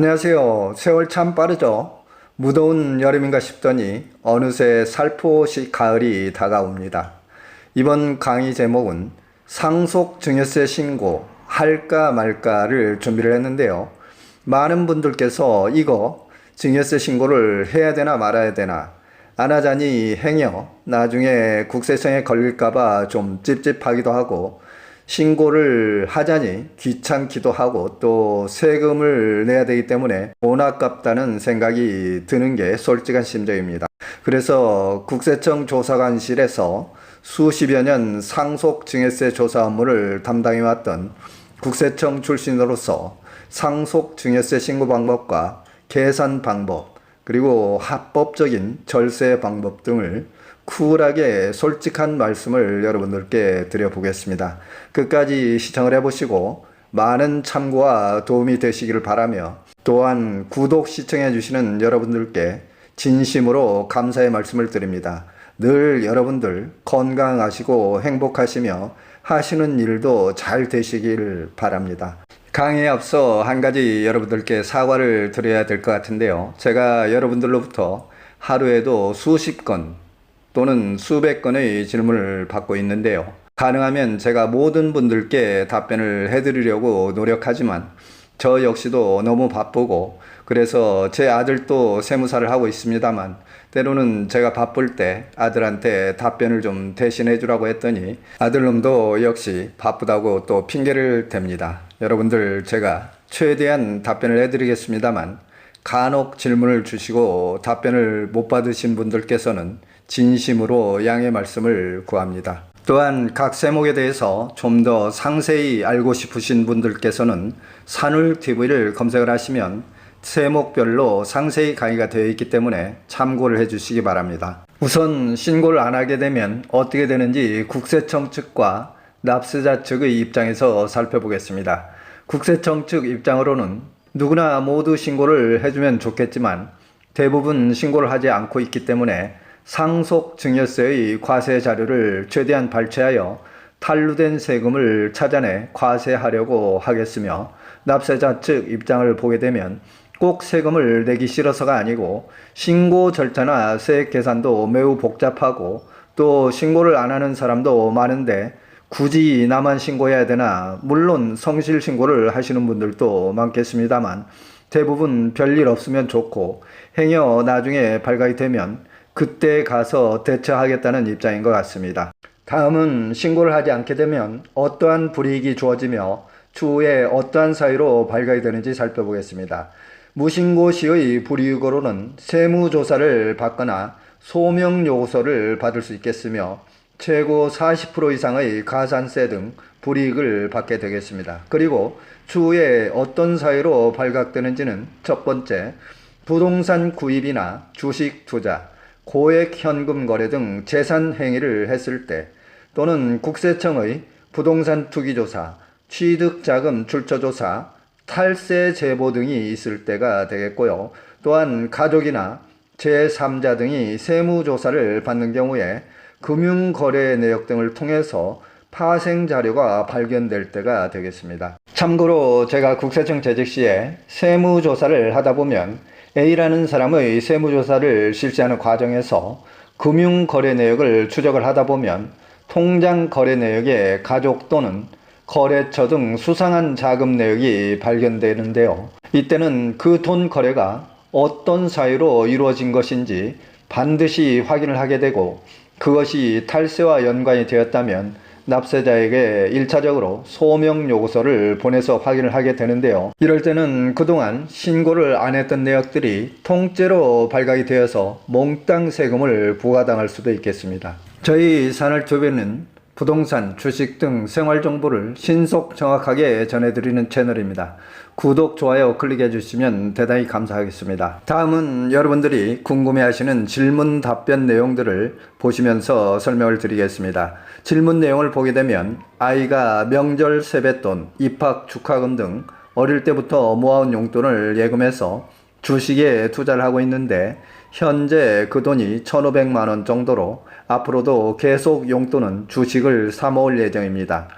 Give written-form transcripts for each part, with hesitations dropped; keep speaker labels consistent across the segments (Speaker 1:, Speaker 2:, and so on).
Speaker 1: 안녕하세요. 세월 참 빠르죠? 무더운 여름인가 싶더니 어느새 살포시 가을이 다가옵니다. 이번 강의 제목은 상속 증여세 신고 할까 말까를 준비를 했는데요. 많은 분들께서 이거 증여세 신고를 해야 되나 말아야 되나, 안 하자니 행여 나중에 국세청에 걸릴까봐 좀 찝찝하기도 하고, 신고를 하자니 귀찮기도 하고, 또 세금을 내야 되기 때문에 돈 아깝다는 생각이 드는 게 솔직한 심정입니다. 그래서 국세청 조사관실에서 수십여 년 상속증여세 조사 업무를 담당해왔던 국세청 출신으로서 상속증여세 신고 방법과 계산 방법, 그리고 합법적인 절세 방법 등을 쿨하게 솔직한 말씀을 여러분들께 드려보겠습니다. 끝까지 시청을 해보시고 많은 참고와 도움이 되시기를 바라며, 또한 구독 시청해 주시는 여러분들께 진심으로 감사의 말씀을 드립니다. 늘 여러분들 건강하시고 행복하시며 하시는 일도 잘 되시길 바랍니다. 강의에 앞서 한 가지 여러분들께 사과를 드려야 될 것 같은데요. 제가 여러분들로부터 하루에도 수십 건 또는 수백 건의 질문을 받고 있는데요. 가능하면 제가 모든 분들께 답변을 해드리려고 노력하지만 저 역시도 너무 바쁘고, 그래서 제 아들도 세무사를 하고 있습니다만 때로는 제가 바쁠 때 아들한테 답변을 좀 대신해 주라고 했더니 아들놈도 역시 바쁘다고 또 핑계를 댑니다. 여러분들, 제가 최대한 답변을 해드리겠습니다만 간혹 질문을 주시고 답변을 못 받으신 분들께서는 진심으로 양해 말씀을 구합니다. 또한 각 세목에 대해서 좀 더 상세히 알고 싶으신 분들께서는 산울TV를 검색을 하시면 세목별로 상세히 강의가 되어 있기 때문에 참고를 해 주시기 바랍니다. 우선 신고를 안 하게 되면 어떻게 되는지 국세청 측과 납세자 측의 입장에서 살펴보겠습니다. 국세청 측 입장으로는 누구나 모두 신고를 해주면 좋겠지만 대부분 신고를 하지 않고 있기 때문에 상속증여세의 과세 자료를 최대한 발췌하여 탈루된 세금을 찾아내 과세하려고 하겠으며, 납세자 측 입장을 보게 되면 꼭 세금을 내기 싫어서가 아니고 신고 절차나 세액 계산도 매우 복잡하고 또 신고를 안 하는 사람도 많은데 굳이 나만 신고해야 되나, 물론 성실 신고를 하시는 분들도 많겠습니다만 대부분 별일 없으면 좋고 행여 나중에 발각이 되면 그때 가서 대처하겠다는 입장인 것 같습니다. 다음은 신고를 하지 않게 되면 어떠한 불이익이 주어지며 추후에 어떠한 사유로 발각이 되는지 살펴보겠습니다. 무신고 시의 불이익으로는 세무조사를 받거나 소명요구서를 받을 수 있겠으며 최고 40% 이상의 가산세 등 불이익을 받게 되겠습니다. 그리고 추후에 어떤 사유로 발각되는지는 첫 번째, 부동산 구입이나 주식 투자, 고액 현금 거래 등 재산 행위를 했을 때, 또는 국세청의 부동산 투기조사, 취득자금 출처조사, 탈세 제보 등이 있을 때가 되겠고요. 또한 가족이나 제3자 등이 세무조사를 받는 경우에 금융거래 내역 등을 통해서 파생자료가 발견될 때가 되겠습니다. 참고로 제가 국세청 재직 시에 세무조사를 하다 보면 A라는 사람의 세무조사를 실시하는 과정에서 금융거래 내역을 추적을 하다 보면 통장 거래 내역에 가족 또는 거래처 등 수상한 자금 내역이 발견되는데요. 이때는 그 돈 거래가 어떤 사유로 이루어진 것인지 반드시 확인을 하게 되고, 그것이 탈세와 연관이 되었다면 납세자에게 1차적으로 소명요구서를 보내서 확인을 하게 되는데요. 이럴 때는 그동안 신고를 안 했던 내역들이 통째로 발각이 되어서 몽땅 세금을 부과당할 수도 있겠습니다. 저희 산울TV는 부동산, 주식 등 생활정보를 신속 정확하게 전해드리는 채널입니다. 구독, 좋아요 클릭해 주시면 대단히 감사하겠습니다. 다음은 여러분들이 궁금해하시는 질문 답변 내용들을 보시면서 설명을 드리겠습니다. 질문 내용을 보게 되면 아이가 명절 세뱃돈, 입학 축하금 등 어릴 때부터 모아온 용돈을 예금해서 주식에 투자를 하고 있는데 현재 그 돈이 1,500만 원 정도로 앞으로도 계속 용돈은 주식을 사 모을 예정입니다.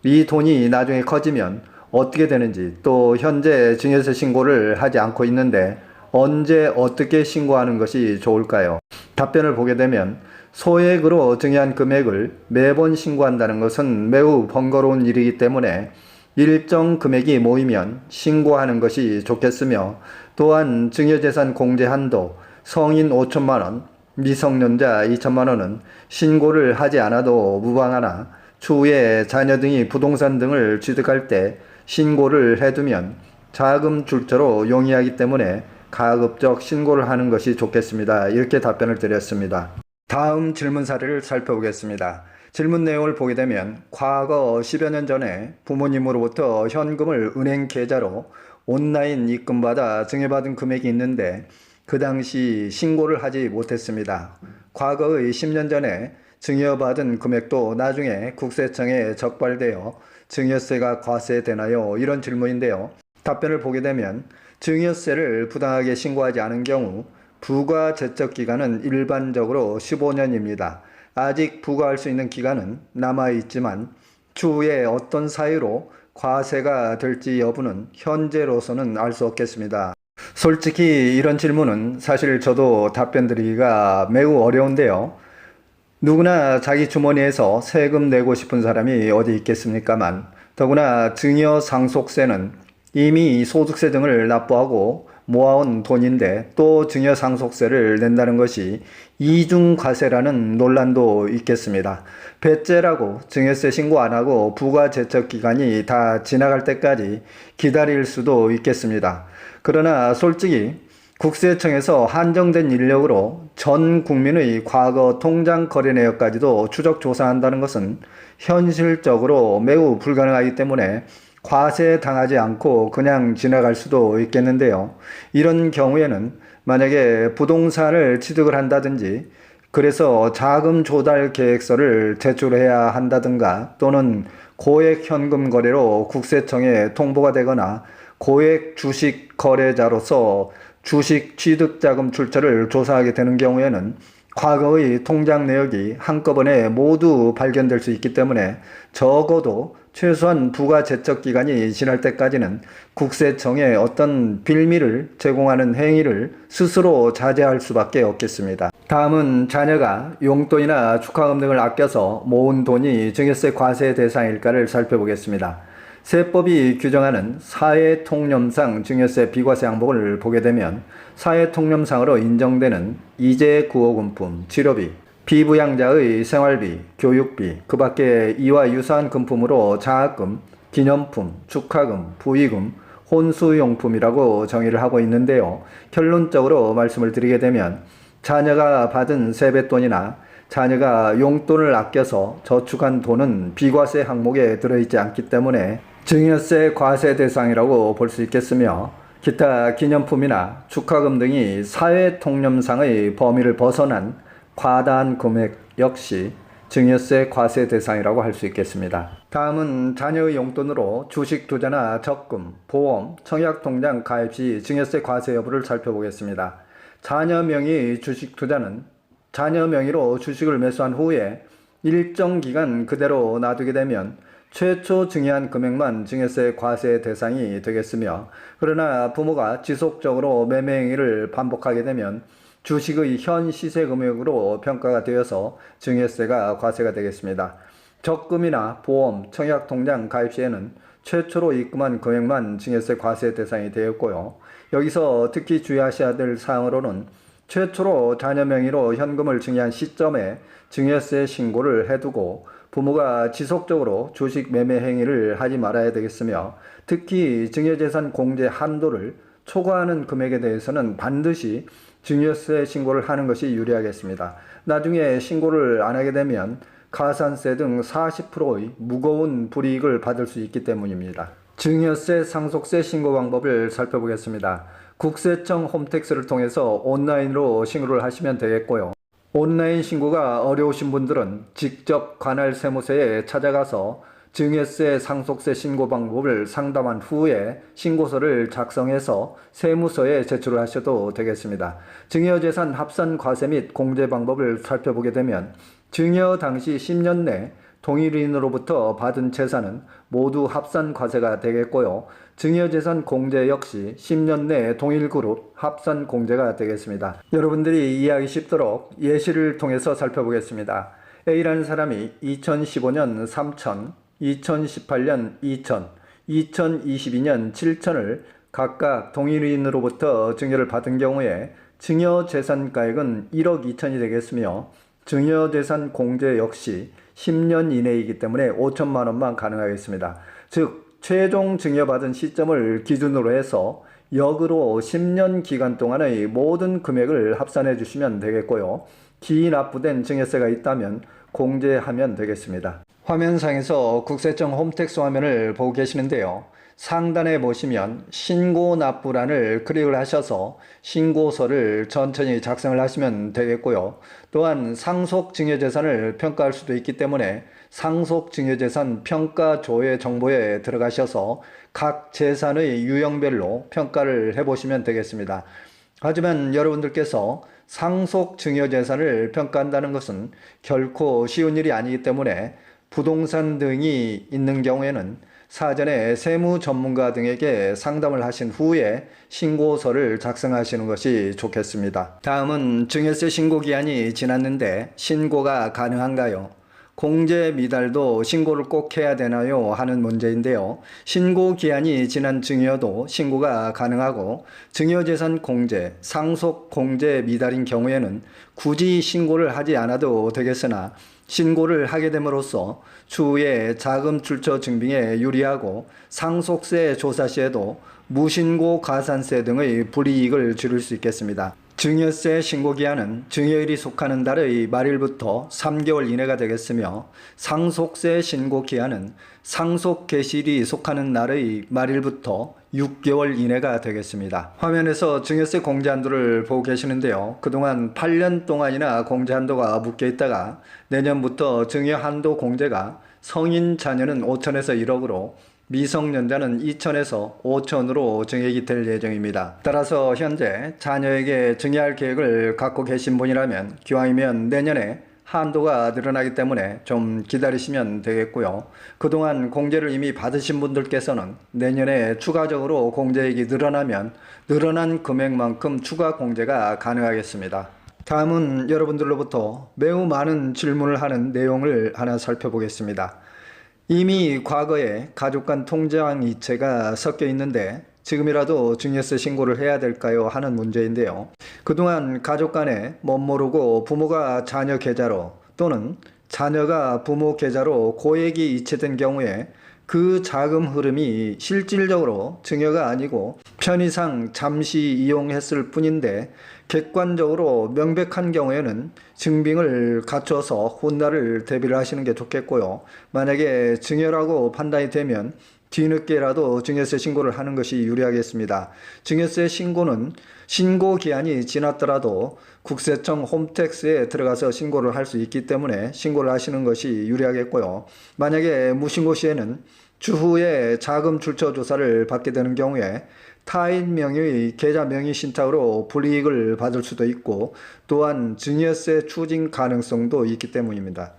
Speaker 1: 이 돈이 나중에 커지면 어떻게 되는지, 또 현재 증여세 신고를 하지 않고 있는데 언제 어떻게 신고하는 것이 좋을까요? 답변을 보게 되면 소액으로 증여한 금액을 매번 신고한다는 것은 매우 번거로운 일이기 때문에 일정 금액이 모이면 신고하는 것이 좋겠으며, 또한 증여재산 공제 한도 성인 5천만 원, 미성년자 2천만 원은 신고를 하지 않아도 무방하나 추후에 자녀 등이 부동산 등을 취득할 때 신고를 해두면 자금 출처로 용이하기 때문에 가급적 신고를 하는 것이 좋겠습니다. 이렇게 답변을 드렸습니다. 다음 질문 사례를 살펴보겠습니다. 질문 내용을 보게 되면 과거 10여 년 전에 부모님으로부터 현금을 은행 계좌로 온라인 입금받아 증여받은 금액이 있는데 그 당시 신고를 하지 못했습니다. 과거의 10년 전에 증여받은 금액도 나중에 국세청에 적발되어 증여세가 과세되나요? 이런 질문인데요. 답변을 보게 되면 증여세를 부당하게 신고하지 않은 경우 부과 제척 기간은 일반적으로 15년입니다. 아직 부과할 수 있는 기간은 남아있지만 추후에 어떤 사유로 과세가 될지 여부는 현재로서는 알 수 없겠습니다. 솔직히 이런 질문은 사실 저도 답변 드리기가 매우 어려운데요. 누구나 자기 주머니에서 세금 내고 싶은 사람이 어디 있겠습니까만, 더구나 증여 상속세는 이미 소득세 등을 납부하고 모아온 돈인데 또 증여 상속세를 낸다는 것이 이중과세라는 논란도 있겠습니다. 배째라고 증여세 신고 안 하고 부과 제척 기간이 다 지나갈 때까지 기다릴 수도 있겠습니다. 그러나 솔직히 국세청에서 한정된 인력으로 전 국민의 과거 통장 거래 내역까지도 추적 조사한다는 것은 현실적으로 매우 불가능하기 때문에 과세 당하지 않고 그냥 지나갈 수도 있겠는데요. 이런 경우에는 만약에 부동산을 취득을 한다든지, 그래서 자금 조달 계획서를 제출해야 한다든가, 또는 고액 현금 거래로 국세청에 통보가 되거나 고액 주식 거래자로서 주식 취득자금 출처를 조사하게 되는 경우에는 과거의 통장 내역이 한꺼번에 모두 발견될 수 있기 때문에 적어도 최소한 부가 제척 기간이 지날 때까지는 국세청에 어떤 빌미를 제공하는 행위를 스스로 자제할 수밖에 없겠습니다. 다음은 자녀가 용돈이나 축하금 등을 아껴서 모은 돈이 증여세 과세 대상일까를 살펴보겠습니다. 세법이 규정하는 사회통념상 증여세 비과세 항목을 보게 되면 사회통념상으로 인정되는 이재 구호금품, 치료비, 비부양자의 생활비, 교육비, 그 밖에 이와 유사한 금품으로 장학금, 기념품, 축하금, 부의금, 혼수용품이라고 정의를 하고 있는데요. 결론적으로 말씀을 드리게 되면 자녀가 받은 세뱃돈이나 자녀가 용돈을 아껴서 저축한 돈은 비과세 항목에 들어있지 않기 때문에 증여세 과세 대상이라고 볼 수 있겠으며, 기타 기념품이나 축하금 등이 사회통념상의 범위를 벗어난 과다한 금액 역시 증여세 과세 대상이라고 할 수 있겠습니다. 다음은 자녀의 용돈으로 주식 투자나 적금, 보험, 청약통장 가입 시 증여세 과세 여부를 살펴보겠습니다. 자녀 명의 주식 투자는 자녀 명의로 주식을 매수한 후에 일정 기간 그대로 놔두게 되면 최초 증여한 금액만 증여세 과세 대상이 되겠으며, 그러나 부모가 지속적으로 매매 행위를 반복하게 되면 주식의 현 시세 금액으로 평가가 되어서 증여세가 과세가 되겠습니다. 적금이나 보험, 청약통장 가입 시에는 최초로 입금한 금액만 증여세 과세 대상이 되었고요. 여기서 특히 주의하셔야 될 사항으로는 최초로 자녀 명의로 현금을 증여한 시점에 증여세 신고를 해두고 부모가 지속적으로 주식 매매 행위를 하지 말아야 되겠으며, 특히 증여재산 공제 한도를 초과하는 금액에 대해서는 반드시 증여세 신고를 하는 것이 유리하겠습니다. 나중에 신고를 안 하게 되면 가산세 등 40%의 무거운 불이익을 받을 수 있기 때문입니다. 증여세 상속세 신고 방법을 살펴보겠습니다. 국세청 홈택스를 통해서 온라인으로 신고를 하시면 되겠고요. 온라인 신고가 어려우신 분들은 직접 관할 세무서에 찾아가서 증여세 상속세 신고 방법을 상담한 후에 신고서를 작성해서 세무서에 제출을 하셔도 되겠습니다. 증여재산 합산 과세 및 공제 방법을 살펴보게 되면 증여 당시 10년 내 동일인으로부터 받은 재산은 모두 합산과세가 되겠고요. 증여재산 공제 역시 10년 내 동일그룹 합산공제가 되겠습니다. 여러분들이 이해하기 쉽도록 예시를 통해서 살펴보겠습니다. A라는 사람이 2015년 3천, 2018년 2천, 2022년 7천을 각각 동일인으로부터 증여를 받은 경우에 증여재산가액은 1억 2천이 되겠으며 증여재산 공제 역시 10년 이내이기 때문에 5천만 원만 가능하겠습니다. 즉 최종 증여받은 시점을 기준으로 해서 역으로 10년 기간 동안의 모든 금액을 합산해 주시면 되겠고요. 기납부된 증여세가 있다면 공제하면 되겠습니다. 화면상에서 국세청 홈택스 화면을 보고 계시는데요. 상단에 보시면 신고납부란을 클릭을 하셔서 신고서를 천천히 작성을 하시면 되겠고요. 또한 상속증여재산을 평가할 수도 있기 때문에 상속증여재산 평가조회 정보에 들어가셔서 각 재산의 유형별로 평가를 해보시면 되겠습니다. 하지만 여러분들께서 상속증여재산을 평가한다는 것은 결코 쉬운 일이 아니기 때문에 부동산 등이 있는 경우에는 사전에 세무 전문가 등에게 상담을 하신 후에 신고서를 작성하시는 것이 좋겠습니다. 다음은 증여세 신고기한이 지났는데 신고가 가능한가요? 공제 미달도 신고를 꼭 해야 되나요? 하는 문제인데요. 신고기한이 지난 증여도 신고가 가능하고 증여재산 공제, 상속 공제 미달인 경우에는 굳이 신고를 하지 않아도 되겠으나 신고를 하게 됨으로써 추후에 자금 출처 증빙에 유리하고 상속세 조사 시에도 무신고 가산세 등의 불이익을 줄일 수 있겠습니다. 증여세 신고기한은 증여일이 속하는 달의 말일부터 3개월 이내가 되겠으며 상속세 신고기한은 상속 개시일이 속하는 날의 말일부터 6개월 이내가 되겠습니다. 화면에서 증여세 공제 한도를 보고 계시는데요. 그동안 8년 동안이나 공제 한도가 묶여 있다가 내년부터 증여 한도 공제가 성인 자녀는 5천에서 1억으로 미성년자는 2천에서 5천으로 증액이 될 예정입니다. 따라서 현재 자녀에게 증여할 계획을 갖고 계신 분이라면 기왕이면 내년에 한도가 늘어나기 때문에 좀 기다리시면 되겠고요. 그동안 공제를 이미 받으신 분들께서는 내년에 추가적으로 공제액이 늘어나면 늘어난 금액만큼 추가 공제가 가능하겠습니다. 다음은 여러분들로부터 매우 많은 질문을 하는 내용을 하나 살펴보겠습니다. 이미 과거에 가족 간 통장 이체가 섞여 있는데 지금이라도 증여세 신고를 해야 될까요? 하는 문제인데요. 그동안 가족 간에 멋모르고 부모가 자녀 계좌로 또는 자녀가 부모 계좌로 고액이 이체된 경우에 그 자금 흐름이 실질적으로 증여가 아니고 편의상 잠시 이용했을 뿐인데 객관적으로 명백한 경우에는 증빙을 갖춰서 훗날을 대비를 하시는 게 좋겠고요. 만약에 증여라고 판단이 되면 뒤늦게라도 증여세 신고를 하는 것이 유리하겠습니다. 증여세 신고는 신고 기한이 지났더라도 국세청 홈택스에 들어가서 신고를 할 수 있기 때문에 신고를 하시는 것이 유리하겠고요. 만약에 무신고 시에는 추후에 자금 출처 조사를 받게 되는 경우에 타인 명의의 계좌 명의 신탁으로 불이익을 받을 수도 있고 또한 증여세 추징 가능성도 있기 때문입니다.